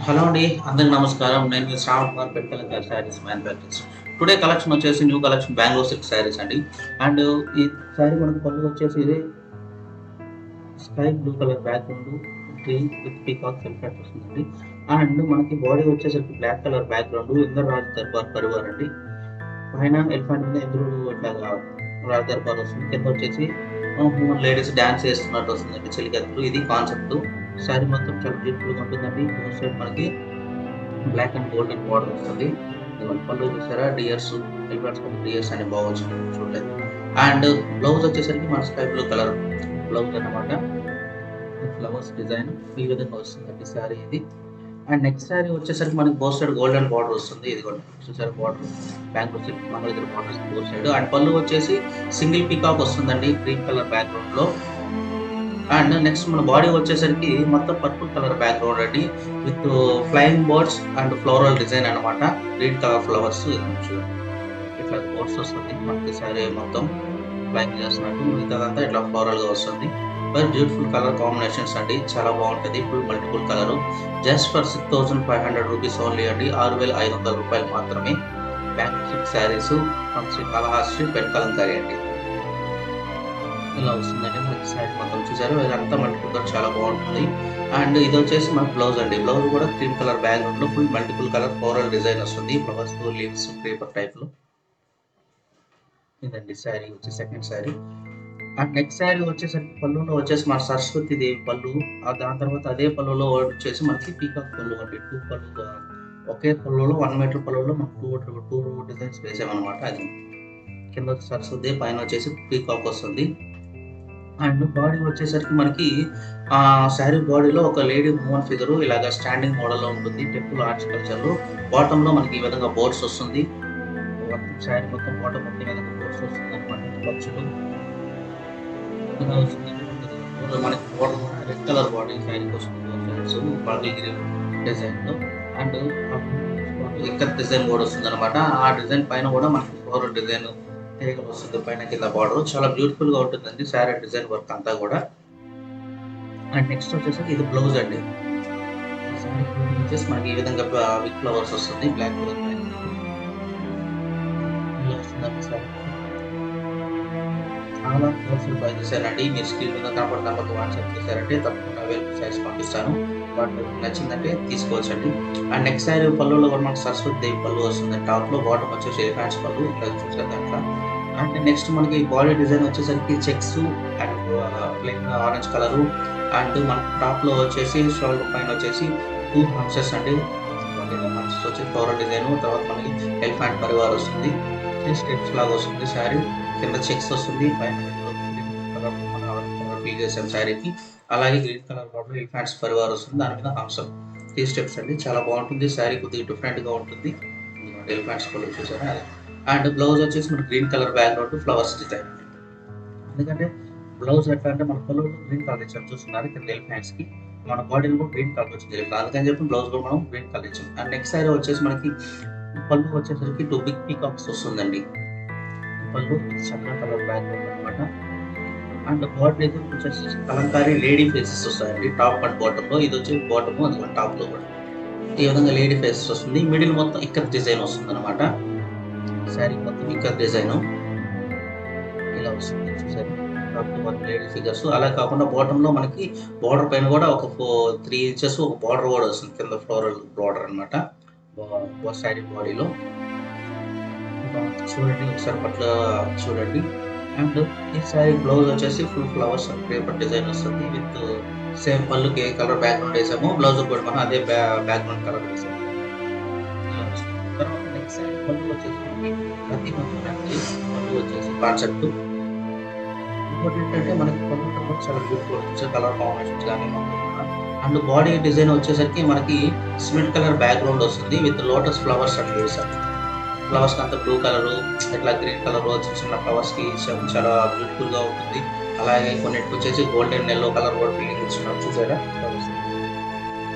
Hello అండి, అందరికి నమస్కారం. నేను మీ Shravan Kumar Petkalanka sarees manufacturers. Today collection వచ్చేసి new collection Bengaluru silk sarees అండి. అండ్ ఈ శారీ మనకు పళ్ళు వచ్చేసి ఇది sky blue colour background green with peacock effect వస్తుందండి. అండ్ మనకి బాడీ వచ్చేసరికి black colour background Inder Raj Darbar Parivar అండి. పైన ఎలిఫెంట్ మీద ఇంద్రుడు ఇట్లాగా రాజ్ దర్బార్ వస్తుంది. కింద వచ్చేసి లేడీస్ డాన్స్ చేస్తున్నట్టు వస్తుందండి చెలికత్తులు. ఇది కాన్సెప్ట్. శారీ మొత్తం చాలా బ్యూటిఫుల్ గా ఉంటుందండి. బోత్ సైడ్ మనకి బ్లాక్ అండ్ గోల్డెన్ బార్డర్ వస్తుంది. ఇదిగోండి పళ్ళు చూసారా, డియర్స్ ఎలిఫెంట్స్ డియర్స్ అని బాగా వచ్చింది, చూడలేదు. అండ్ బ్లౌజ్ వచ్చేసరికి మన స్కై బ్లూ కలర్ బ్లౌజ్ అన్నమాట. ఫ్లవర్స్ డిజైన్ ఈ విధంగా వస్తుందండి శారీ ఇది. అండ్ నెక్స్ట్ శారీ వచ్చేసరికి మనకి బోత్ సైడ్ గోల్డెన్ బార్డర్ వస్తుంది. ఇదిగోండి చూసారా border, Bengaluru silk Mangalagiri border both side. And పళ్ళు వచ్చేసి సింగిల్ పీకాక్ వస్తుందండి గ్రీన్ కలర్ బ్యాక్గ్రౌండ్ లో. అండ్ నెక్స్ట్ మన బాడీ వచ్చేసరికి మొత్తం పర్పుల్ కలర్ బ్యాక్గ్రౌండ్ అండి, with flying birds and floral design అనమాట. గ్రీన్ కలర్ ఫ్లవర్స్ చూడండి, ఇట్లా బోర్డ్స్ వస్తుంది మనకి శారీ మొత్తం ఫ్లయింగ్ చేస్తున్నట్టు. మిగతాదంతా ఇట్లా ఫ్లోరల్ గా వస్తుంది. వెరీ బ్యూటిఫుల్ కలర్ కాంబినేషన్స్ అండి, చాలా బాగుంటుంది. Full multiple colour. Just for 6500 rupees only అండి, 6500 రూపాయలు మాత్రమే. Bank silk saris from Sri Kalahasti pen kalamkari అండి. ఇలా వస్తుందండి మనకి శారీ మొత్తం చూసారు. ఇదంతా మల్టిపుల్ గా చాలా బాగుంటుంది. అండ్ ఇది వచ్చేసి మన బ్లౌజ్ అండి. బ్లౌజ్ కూడా క్రీమ్ కలర్ బ్యాక్గ్రౌండ్ లో full multiple colour floral design వస్తుంది. ఫ్లవర్స్ తో లీవ్స్ పేపర్ టైప్ లో. ఇదండి శారీ వచ్చి second sari. And next sari వచ్చేసరికి పళ్ళులో వచ్చేసి మన సరస్వతి దేవి పళ్ళు. దాని తర్వాత అదే పళ్ళులో వచ్చేసి మనకి పీకాక్ పళ్ళు అండి. టూ పళ్ళు ఒకే పళ్ళులో 1 మీటర్ పళ్ళులో మనం టూ డిజైన్స్ వేసామన్నమాట. అది కింద వచ్చి సరస్వతి, పైన వచ్చేసి పీకాక్ వస్తుంది. అండ్ బాడీ వచ్చేసరికి మనకి శారీ బాడీలో ఒక లేడీ ఉమెన్ ఫిగర్ ఇలాగా స్టాండింగ్ మోడల్లో ఉంటుంది. టెంపుల్ ఆర్చ్ కల్చర్ లో బాటమ్ లో మనకి ఈ విధంగా బోర్డ్స్ వస్తుంది. మొత్తం శారీ మొత్తం బాటమ్ మొత్తం విధంగా బోర్డ్స్ వస్తుంది అనమాట. ఖర్చులు ఇలా వస్తుందండి. మనకి బోర్డర్ కూడా రెడ్ కలర్ బాడీ శారీకి వస్తుంది. బాడీ గ్రీన్ డిజైన్ లో. అండ్ ఇక్కడ డిజైన్ కూడా వస్తుంది అనమాట. ఆ డిజైన్ పైన కూడా మనకి ఫ్లోరల్ డిజైన్ తీగలు వస్తుంది పైన కింద బార్డర్. చాలా బ్యూటిఫుల్ గా ఉంటుందండి శారీ డిజైన్ వర్క్ అంతా కూడా. అండ్ నెక్స్ట్ వచ్చేసరికి ఇది బ్లౌజ్ అండి. శారీ వచ్చేసి మనకి ఈ విధంగా విత్ ఫ్లవర్స్ వస్తుంది. బ్లాక్ కలర్ ఇలా వస్తుందండి శారీ. చాలా కలర్ఫుల్ ప్రైస్ చేశానండి. మీరు స్క్రీన్ మీద కనపడిన నెంబర్కి వాట్సాప్ చేశారంటే తప్పకుండా అవైలబుల్ సైజ్ పంపిస్తాను. వాటి నచ్చిందంటే తీసుకోవచ్చండి. అండ్ నెక్స్ట్ శారీ పళ్ళులో కూడా మనకి సరస్వతి దేవి పళ్ళు వస్తుంది. టాప్ లో బాటమ్ వచ్చేసి ఎలిఫెంట్స్ పళ్ళు ఇక్కడ చూసారు దాంట్లో. అండ్ నెక్స్ట్ మనకి బాడీ డిజైన్ వచ్చేసరికి checks and plain orange colour. And మన టాప్ లో వచ్చేసి షోల్డర్ పైన వచ్చేసి 2 హంసెస్ అండి. హంసెస్ వచ్చి ఫ్లోరల్ డిజైన్, తర్వాత మనకి ఎలిఫెంట్ పరివార్ వస్తుంది. 3 స్టెప్స్ లాగా వస్తుంది శారీ. కింద చెక్స్ వస్తుంది, పైన కలర్ మనం ఫీల్ చేసాం శారీకి. అలాగే green colour border elephants Parivar వస్తుంది, దాని మీద హంసం. 3 స్టెప్స్ అండి, చాలా బాగుంటుంది శారీ. కొద్దిగా డిఫరెంట్ గా ఉంటుంది. ఎలిఫెంట్స్ పళ్ళు చూసారా అది. అండ్ బ్లౌజ్ వచ్చేసి మన green colour background flowers design అండి. ఎందుకంటే బ్లౌజ్ ఎట్లా అంటే మన పళ్ళు గ్రీన్ కలర్ ఇచ్చాం చూస్తున్నారు. కింద ఎలిఫెంట్స్ కి మన బాడీలో కూడా గ్రీన్ కలర్ వచ్చింది. అందుకని చెప్పి బ్లౌజ్ కూడా మనం గ్రీన్ కలర్ ఇచ్చాం. అండ్ నెక్స్ట్ శారీ వచ్చేసి మనకి పళ్ళు వచ్చేసరికి 2 బిగ్ పీకాక్స్ వస్తుందండి. పళ్ళు చక్కర కలర్ బ్యాక్గ్రౌండ్ అనమాట. అండ్ బాడీ అయితే వచ్చేసి కలంకారీ లేడీ ఫేసెస్ వస్తాయండి టాప్ అండ్ బాటమ్ లో. ఇది వచ్చి బాటమ్, అది టాప్ లో కూడా ఈ విధంగా లేడీ ఫేసెస్ వస్తుంది. మిడిల్ మొత్తం ఇక్కడ డిజైన్ వస్తుంది అనమాట. శారీ మొత్తం ఇక్కడ డిజైన్ ఇలా వస్తుంది చూసారు. Top to bottom lady figures. అలా కాకుండా బాటమ్ లో మనకి బార్డర్ పైన కూడా ఒక 3 ఇంచెస్ ఒక బార్డర్ కూడా వస్తుంది. కింద ఫ్లోరల్ బార్డర్ అనమాట శారీ బాడీలో. చూడండి ఒకసారి పట్ల చూడండి. అండ్ ఈ సారీ బ్లౌజ్ వచ్చేసి full flowers and paper design వస్తుంది. విత్ సేమ్ పళ్ళుకి ఏ కలర్ బ్యాక్గ్రౌండ్ వేసామో బ్లౌజ్ కూడా మనం అదే బ్యాక్గ్రౌండ్ కలర్ వేసాము. తర్వాత నెక్స్ట్ సారీ పళ్ళు వచ్చేసి ప్రతి పళ్ళు వచ్చేసి కాన్సెప్ట్. ఇంకోటి ఏంటంటే మనకి పళ్ళు కూడా చాలా బ్యూటిఫుల్ కలర్ కాంబినేషన్స్ కానీ. అండ్ బాడీ డిజైన్ వచ్చేసరికి మనకి సిమెంట్ కలర్ బ్యాక్గ్రౌండ్ వస్తుంది విత్ లోటస్ ఫ్లవర్స్ అట్లా వేసాం. ఫ్లవర్స్ అంతా బ్లూ కలర్, ఇట్లా గ్రీన్ కలర్ చిన్న చిన్న ఫ్లవర్స్ కి చాలా బ్యూటిఫుల్ గా ఉంటుంది. అలాగే కొన్నిటికి వచ్చేసి గోల్డెన్ ఎల్లో కలర్ కూడా ఫీలింగ్ ఇస్తున్నాం చూసారా.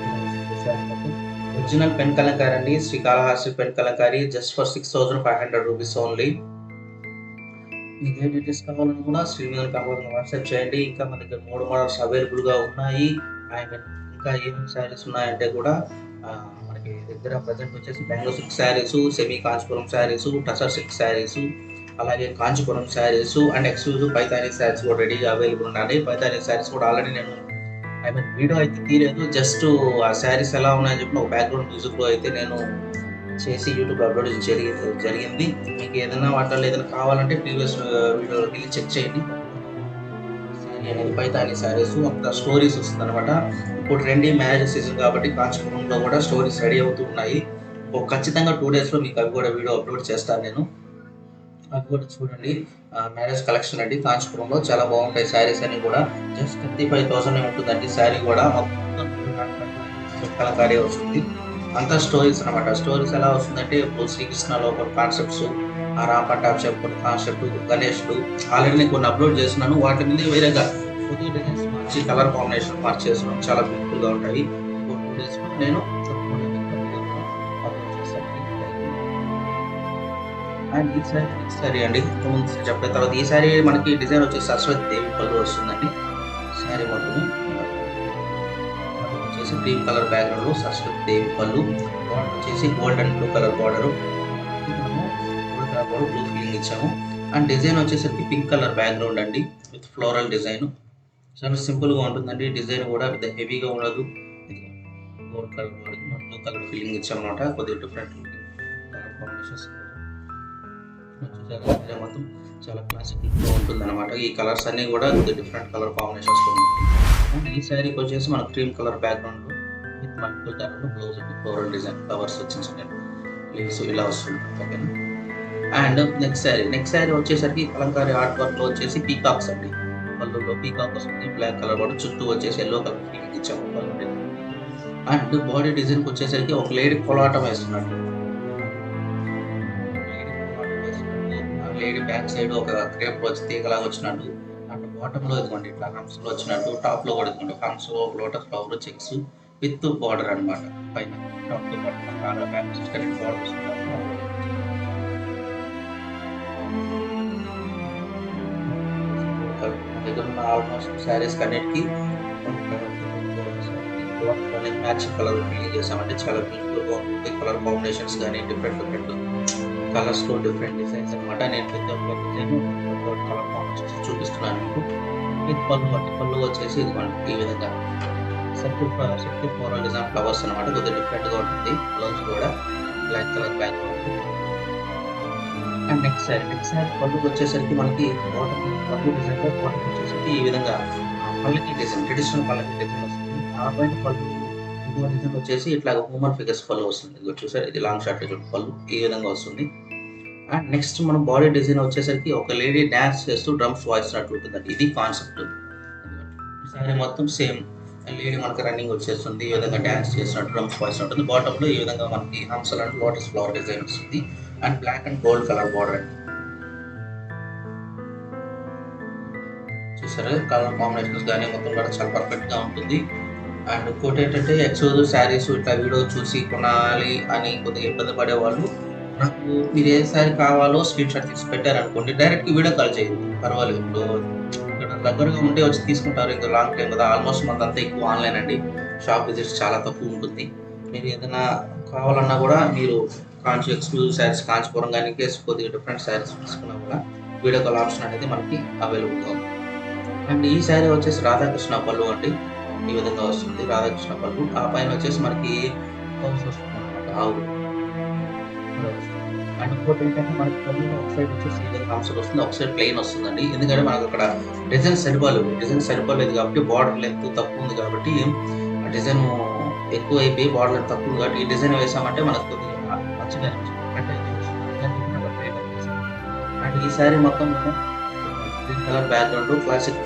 ఒరిజినల్ పెన్ కలంకారీ అండి, Srikalahasti pen Kalamkari. Just for 6500 rupees only. మీకు ఏ డీటెయిల్స్ కావాలని కూడా స్క్రీన్ మీద కావాలని వాట్సాప్ చేయండి. ఇంకా మన దగ్గర 3 మోడల్స్ అవైలబుల్ గా ఉన్నాయి. అండ్ ఇంకా ఏమేమి శారీస్ ఉన్నాయంటే కూడా మనకి దగ్గర ప్రజెంట్ వచ్చేసి Bengaluru silk saris, semi Kanchipuram saris, tussar silk saris, అలాగే కాంచీపురం శారీస్ అండ్ ఎక్స్క్లూజివ్ పైతానీ శారీస్ కూడా రెడీగా అవైలబుల్ ఉన్నాయి. పైతానీ శారీస్ కూడా ఆల్రెడీ నేను వీడియో అయితే తీయలేదు, జస్ట్ ఆ శారీస్ ఎలా ఉన్నాయని చెప్పిన ఒక బ్యాక్గ్రౌండ్ మ్యూజిక్లో అయితే నేను చేసి యూట్యూబ్ అప్లోడ్ జరిగింది. మీకు ఏదైనా వాటిలో ఏదైనా కావాలంటే ప్రీవియస్ వీడియోకి వెళ్ళి చెక్ చేయండి. శారీ అనేది పైతానీ శారీస్ అంత స్టోరీస్ వస్తుంది అనమాట. ఇప్పుడు ట్రెండీ మ్యారేజ్ సీజన్ కాబట్టి కాంచీపురంలో కూడా స్టోరీస్ రెడీ అవుతూ ఉన్నాయి. ఖచ్చితంగా 2 daysలో మీకు అవి కూడా వీడియో అప్లోడ్ చేస్తాను నేను. అవి కూడా చూడండి. మ్యారేజ్ కలెక్షన్ అండి కాంచీపురంలో చాలా బాగుంటాయి శారీస్ అన్ని కూడా. జస్ట్ 35,000 ఉంటుందండి శారీ కూడా. మొత్తం కలంకారీ వస్తుంది. అంతా స్టోరీస్ అనమాట. స్టోరీస్ ఎలా వస్తుందంటే ఇప్పుడు శ్రీకృష్ణలో కొన్ని కాన్సెప్ట్స్, ఆ రామ్ పట్టాభిషేక్ కొన్ని కాన్సెప్ట్, గణేష్లు ఆల్రెడీ నేను కొన్ని అప్లోడ్ చేస్తున్నాను. వాటి మీద వేరేగా కొద్దిగా డిజైన్స్ మార్చి కలర్ కాంబినేషన్ మార్చి చేస్తున్నాను. చాలా బ్యూటిఫుల్గా ఉంటాయి. 2 daysలో నేను అండ్ ఈ సారీ అండి ఇంతకుముందు చెప్పిన తర్వాత ఈ సారీ మనకి డిజైన్ వచ్చేసి సరస్వతి దేవి పళ్ళు వస్తుందండి. సారీ మొత్తం వచ్చేసి గ్రీన్ కలర్ బ్యాక్గ్రౌండ్ లో సరస్వతి దేవి పళ్ళు, బార్డర్ వచ్చేసి gold and blue colour border, blue feeling ఇచ్చాము. అండ్ డిజైన్ వచ్చేసరికి పింక్ కలర్ బ్యాక్గ్రౌండ్ అండి విత్ ఫ్లోరల్ డిజైన్. చాలా సింపుల్ గా ఉంటుందండి. డిజైన్ కూడా పెద్ద హెవీగా ఉండదు. Gold colour border blue colour feeling ఇచ్చాము అనమాట. కొద్దిగా డిఫరెంట్ కలర్ కాంబినేషన్స్ మొత్తం చాలా క్లాసిక్ లుక్ లో ఉంటుంది అనమాట. ఈ కలర్స్ అన్ని కూడా డిఫరెంట్ కలర్ కాంబినేషన్స్ లో ఉంటాయి. అండ్ ఈ శారీకి వచ్చేసి మన క్రీమ్ కలర్ బ్యాక్గ్రౌండ్ లో విత్ మల్టిపుల్ కలర్ బ్లౌజ్ అండి, ఫ్లోరల్ డిజైన్ ఫ్లవర్స్ వచ్చిన లీవ్స్ ఇలా వస్తుంది. ఓకేనా. అండ్ నెక్స్ట్ శారీ వచ్చేసరికి కలంకారీ ఆర్ట్ వర్క్ లో వచ్చేసి పీకాక్స్ అండి. పళ్ళులో పీకాక్ వస్తుంది, బ్లాక్ కలర్ కూడా చుట్టూ వచ్చేసి ఎల్లో కలర్ ఫీలింగ్ ఇచ్చాము. అండ్ బాడీ డిజైన్ వచ్చేసరికి ఒక లేడీ కోలాటం వేస్తున్నట్టు, లేడీ బ్యాక్ సైడ్ ఒక క్రేప్ వచ్చి తీగలాగా వచ్చినట్టు, అండ్ బాటమ్ లో ఇదిగోండి ఇట్లా హంప్స్ లో వచ్చినట్టు, టాప్ లో కూడా ఇదిగోండి హంప్స్ లో lotus flower checks with border అనమాట. పైన టాప్ తో పాటు బ్యాక్ కరెంట్ బార్డర్ వస్తుంది. దగ్గర ఉన్న ఆల్మోస్ట్ శారీస్ కన్నిటికి మ్యాచింగ్ కలర్ ఫీల్ చేసామంటే చాలా బ్యూటిఫుల్ గా ఉంటుంది. కలర్ కాంబినేషన్స్ కానీ డిఫరెంట్ కలర్స్ లో డిఫరెంట్ డిజైన్స్ అనమాట. నేను ప్రతి ఒక్క డిజైన్ కలర్ కాంబినేషన్స్ చూపిస్తున్నాను మీకు. విత్ పళ్ళు వచ్చేసి ఇదిగోండి ఈ విధంగా సర్కిల్ ఫ్లోరల్ డిజైన్ ఫ్లవర్స్ అనమాట. కొద్దిగా డిఫరెంట్ గా ఉంటుంది. బ్లౌజ్ కూడా black colour back. And next sari పళ్ళు వచ్చేసరికి మనకి పళ్ళు డిజైన్ లో బాటమ్ వచ్చేసరికి ఈ విధంగా పల్లకి డిజైన్, ట్రెడిషనల్ పల్లకి డిజైన్ వస్తుంది. ఆ పైన పళ్ళు ఇంకో డిజైన్ వచ్చేసి ఇట్లా హ్యూమన్ ఫిగర్స్ పళ్ళు వస్తుంది. ఇది చూసారు, ఇది లాంగ్ షార్ట్ పళ్ళు ఈ విధంగా వస్తుంది. అండ్ నెక్స్ట్ మనం బాడీ డిజైన్ వచ్చేసరికి ఒక లేడీ డాన్స్ చేస్తూ డ్రమ్స్ వాయిస్తున్నట్టు ఉంటుందండి. ఇది కాన్సెప్ట్. సారీ మొత్తం సేమ్ లేడీ మనకి రన్నింగ్ వచ్చేస్తుంది, ఈ విధంగా డాన్స్ చేసినట్టు డ్రమ్స్ వాయిస్ ఉంటుంది. బాటమ్ లో ఈ విధంగా మనకి హంసల్ అండ్ లోటస్ ఫ్లవర్ డిజైన్ వస్తుంది. And black and gold colour border అండి. చూసారా, కలర్ కాంబినేషన్స్ కానీ మొత్తం కూడా చాలా పర్ఫెక్ట్ గా ఉంటుంది. అండ్ ఇంకోటి ఏంటంటే ఎక్స్క్లూజివ్ శారీస్ ఇట్లా వీడియో చూసి కొనాలి అని కొద్దిగా ఇబ్బంది పడేవాళ్ళు, నాకు మీరు ఏ శారీ కావాలో స్క్రీన్ షాట్ తీసి పెట్టారనుకోండి, డైరెక్ట్ వీడియో కాల్ చేయండి, పర్వాలేదు. ఇప్పుడు ఇక్కడ దగ్గరగా ఉంటే వచ్చి తీసుకుంటారు. ఇంకా లాంగ్ టైం కదా, ఆల్మోస్ట్ మనదంతా ఎక్కువ ఆన్లైన్ అండి. షాప్ విజిట్స్ చాలా తక్కువ ఉంటుంది. మీరు ఏదైనా కావాలన్నా కూడా మీరు ఎక్స్క్లూజివ్ శారీస్ కాంచీపురం కానీ కేసు కొద్దిగా డిఫరెంట్ శారీస్ తీసుకున్నా కూడా వీడియో కాల్ ఆప్షన్ అనేది మనకి అవైలబుల్గా ఉంది. అండ్ ఈ శారీ వచ్చేసి రాధాకృష్ణ పళ్ళు అండి. ఈ విధంగా వస్తుంది రాధాకృష్ణ పళ్ళు. ఆ పైన వచ్చేసి మనకి వస్తుంది అనమాట, ఆవులు. అండ్ ఇంకోటి ఏంటంటే మనకి పళ్ళు ఒక సైడ్ వచ్చేసి ఈ విధంగా ఆన్సర్ వస్తుంది, ఒక సైడ్ ప్లెయిన్ వస్తుందండి. ఎందుకంటే మనకు అక్కడ డిజైన్ సరిపోలేదు కాబట్టి, బార్డర్ లెంత్ తక్కువ ఉంది కాబట్టి, ఆ డిజైన్ ఎక్కువ అయిపోయి బార్డర్ తక్కువ కాబట్టి ఈ డిజైన్ వేసామంటే మనకు కొద్దిగా మంచిగా అండ్ ఈ శారీ మొత్తం green colour background classic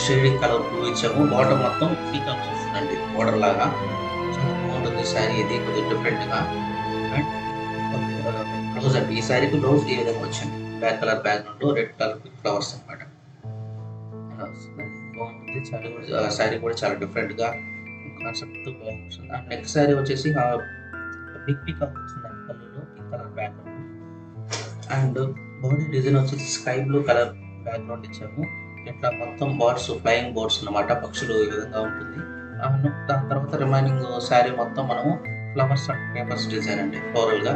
shading colour blue ఇచ్చాము. బాటమ్ మొత్తం పీకాక్స్ వస్తుందండి బోర్డర్ లాగా. చాలా బాగుంటుంది శారీ, ఇది కొద్దిగా డిఫరెంట్ గా. అండ్ బ్లౌజ్ అండి, ఈ శారీకి బ్లౌజ్ ఈ విధంగా వచ్చింది. బ్లాక్ కలర్ బ్యాక్గ్రౌండ్ లో రెడ్ కలర్ ఫ్లవర్స్ అనమాట. బాగుంటుంది శారీ కూడా చాలా డిఫరెంట్ గా కాన్సెప్ట్ బాగుంటుంది. అండ్ నెక్స్ట్ శారీ వచ్చేసి బిగ్ పీకాక్ వచ్చిందండి పళ్ళులో, pink colour background. And body design వచ్చేసి స్కై బ్లూ కలర్ బ్యాక్గ్రౌండ్ ఇచ్చాము. ఇట్లా మొత్తం బర్డ్స్, ఫ్లయింగ్ బర్డ్స్ అన్నమాట, పక్షులు ఈ విధంగా ఉంటుంది. దాని తర్వాత రిమైనింగ్ శారీ మొత్తం మనము ఫ్లవర్స్ అండ్ పేపర్స్ డిజైన్ అండి, ఫ్లోరల్ గా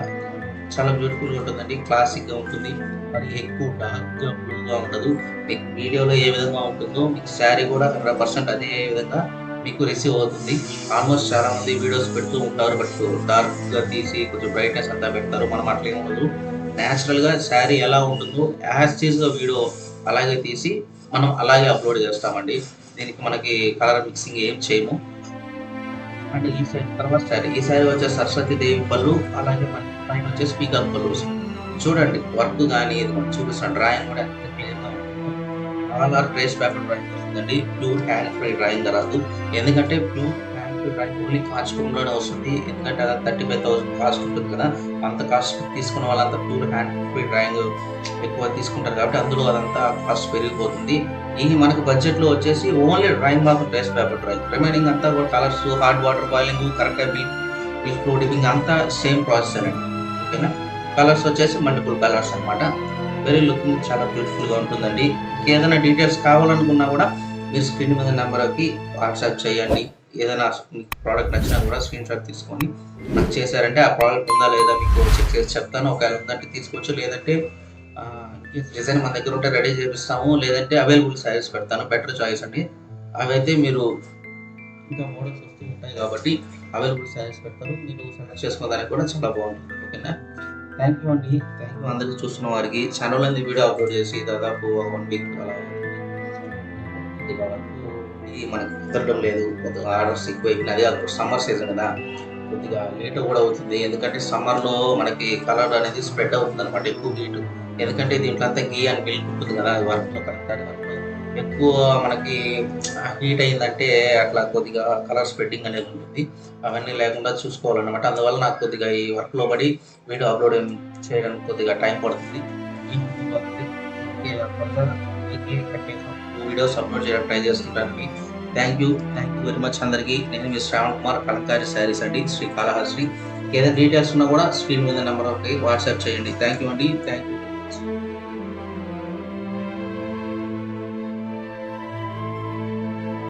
చాలా బ్యూటిఫుల్ గా ఉంటుందండి. క్లాసిక్ గా ఉంటుంది, మరి ఎక్కువ డార్క్ గా బ్లూ గా ఉండదు. మీకు వీడియోలో ఏ విధంగా ఉంటుందో మీకు శారీ కూడా 100% అదే విధంగా మీకు రిసీవ్ అవుతుంది. ఆల్మోస్ట్ చాలా మంది వీడియోస్ పెడుతూ ఉంటారు, బట్ డార్క్ గా తీసి కొంచెం బ్రైట్నెస్ అంతా పెడతారు. మనం అట్లా ఏం ఉండదు, నేచురల్ గా శారీ ఎలా ఉంటుందో యాజ్ టీజ్ గా వీడియో అలాగే తీసి మనం అలాగే అప్లోడ్ చేస్తామండి. దీనికి మనకి కలర్ మిక్సింగ్ ఏం చేయము. అండ్ ఈ సైడ్ తర్వాత శారీ, ఈ శారీ వచ్చేసి సరస్వతి దేవి పళ్ళు, అలాగే మనకి పైన వచ్చేసి పీకాక్ పళ్ళు. చూడండి వర్క్ కానీ ఇది మనం చూపిస్తున్న డ్రాయింగ్ కూడా ఎంత క్లియర్ గా ఉంటుందో. All are trace paper drawing వస్తుందండి, ప్యూర్ హ్యాండ్ ఫ్రీ డ్రాయింగ్ రాదు. ఎందుకంటే pure hand free drawing only costume లోనే వస్తుంది. ఎందుకంటే అది 35,000 కాస్ట్ ఉంటుంది కదా, అంత కాస్ట్ తీసుకున్న వాళ్ళంతా ప్యూర్ హ్యాండ్ ఫ్రీ డ్రాయింగ్ ఎక్కువ తీసుకుంటారు కాబట్టి అందులో అదంతా కాస్ట్ పెరిగిపోతుంది. ఈ మనకు బడ్జెట్ లో వచ్చేసి ఓన్లీ డ్రాయింగ్ మాత్రం ట్రేస్ పేపర్ డ్రాయింగ్, రిమైనింగ్ అంతా కూడా colours, hard water boiling, correct milk flow dipping అంతా సేమ్ ప్రాసెస్ అండి. ఓకేనా. కలర్స్ వచ్చేసి మల్టిపుల్ కలర్స్ అన్నమాట. వెరీ లుకింగ్ చాలా బ్యూటిఫుల్ గా ఉంటుందండి. ఏదైనా డీటెయిల్స్ కావాలనుకున్నా కూడా మీరు స్క్రీన్ మీద నెంబర్కి వాట్సాప్ చేయండి. ఏదైనా మీకు ప్రోడక్ట్ నచ్చినా కూడా స్క్రీన్ షాట్ తీసుకొని నాకు చేశారంటే ఆ ప్రోడక్ట్ ఉందా లేదా మీకు చెక్ చేసి చెప్తాను. ఒకవేళ ఉందంటే తీసుకోవచ్చు, లేదంటే డిజైన్ మన దగ్గర ఉంటే రెడీ చేపిస్తాము, లేదంటే అవైలబుల్ సైజెస్ పెడతాను. బెటర్ చాయిస్ అండి. అవైతే మీరు ఇంకా మోడల్స్ వస్తూ ఉంటాయి కాబట్టి అవైలబుల్ సైజెస్ పెడతారు, మీరు సెలెక్ట్ చేసుకోవడానికి కూడా చాలా బాగుంటుంది. ఓకేనా. థ్యాంక్ యూ అండి. థ్యాంక్ యూ అందరికీ, చూస్తున్న వారికి. ఛానల్ అనేది వీడియో అప్లోడ్ చేసి దాదాపు 1 వీక్ అలా కొద్దిగా వరకు ఇది మనకు కుదరడం లేదు. కొద్దిగా ఆర్డర్స్ ఎక్కువ అయిపోయినాయి. అది సమ్మర్ సీజన్ కదా, కొద్దిగా లేట్ కూడా అవుతుంది. ఎందుకంటే సమ్మర్లో మనకి కలర్ అనేది స్ప్రెడ్ అవుతుంది అనమాట, ఎక్కువ హీట్. ఎందుకంటే దీంట్లో అంతా గీ అని మిల్క్ ఉంటుంది కదా, వర్క్లో కరెక్ట్ వర్క్ ఎక్కువ మనకి హీట్ అయిందంటే అట్లా కొద్దిగా కలర్ స్ప్రెడ్డింగ్ అనేది ఉంటుంది. అవన్నీ లేకుండా చూసుకోవాలన్నమాట. అందువల్ల నాకు కొద్దిగా ఈ వర్క్లో పడి వీడియో అప్లోడ్ చేయడానికి కొద్దిగా టైం పడుతుంది. వీడియోస్ అప్లోడ్ చేయడానికి ట్రై చేస్తుంటాను. థ్యాంక్ యూ వెరీ మచ్ అందరికీ. నేను మీ శ్రావణ్ కుమార్, కలంకారీ శారీస్ అండి, శ్రీ కాళహస్త్రి. ఏదైనా డీటెయిల్స్ ఉన్నా కూడా స్క్రీన్ మీద నెంబర్ ఒకటి వాట్సాప్ చేయండి. థ్యాంక్ యూ అండి. Thank you.